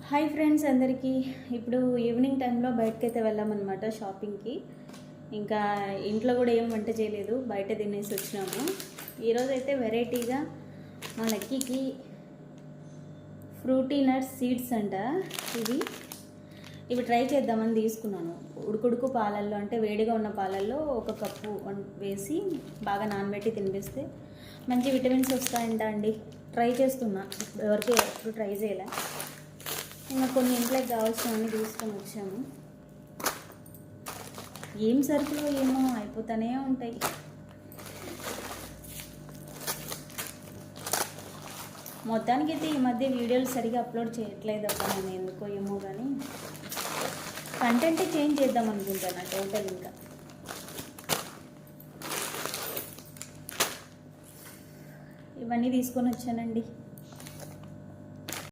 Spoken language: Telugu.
హాయ్ ఫ్రెండ్స్ అందరికీ. ఇప్పుడు ఈవినింగ్ టైంలో బయటకైతే వెళ్ళామన్నమాట షాపింగ్కి. ఇంకా ఇంట్లో కూడా ఏం వంట చేయలేదు, బయట తినేసి వచ్చినాము. ఈరోజు అయితే వెరైటీగా మా లక్కీకి ఫ్రూటీ నట్స్ సీడ్స్ అంట ఇవి ట్రై చేద్దామని తీసుకున్నాను. ఉడుకుడుకు పాలల్లో, అంటే వేడిగా ఉన్న పాలల్లో 1 కప్పు వేసి బాగా నానబెట్టి తినిపిస్తే మంచి విటమిన్స్ వస్తాయంట అండి. ట్రై చేస్తున్నా, ఎవరికి ఎప్పుడు ట్రై చేయలే. ఇంకా కొన్ని ఇంట్లోకి కావాల్సినవన్నీ తీసుకొని వచ్చాము. ఏం సరుకులో ఏమో అయిపోతూనే ఉంటాయి. మొత్తానికైతే ఈ మధ్య వీడియోలు సరిగా అప్లోడ్ చేయట్లేదు అబ్బా, నేను ఎందుకో ఏమో కానీ కంటెంట్ చేంజ్ చేద్దాం అనుకుంటాను టోటల్. ఇంకా ఇవన్నీ తీసుకొని వచ్చానండి.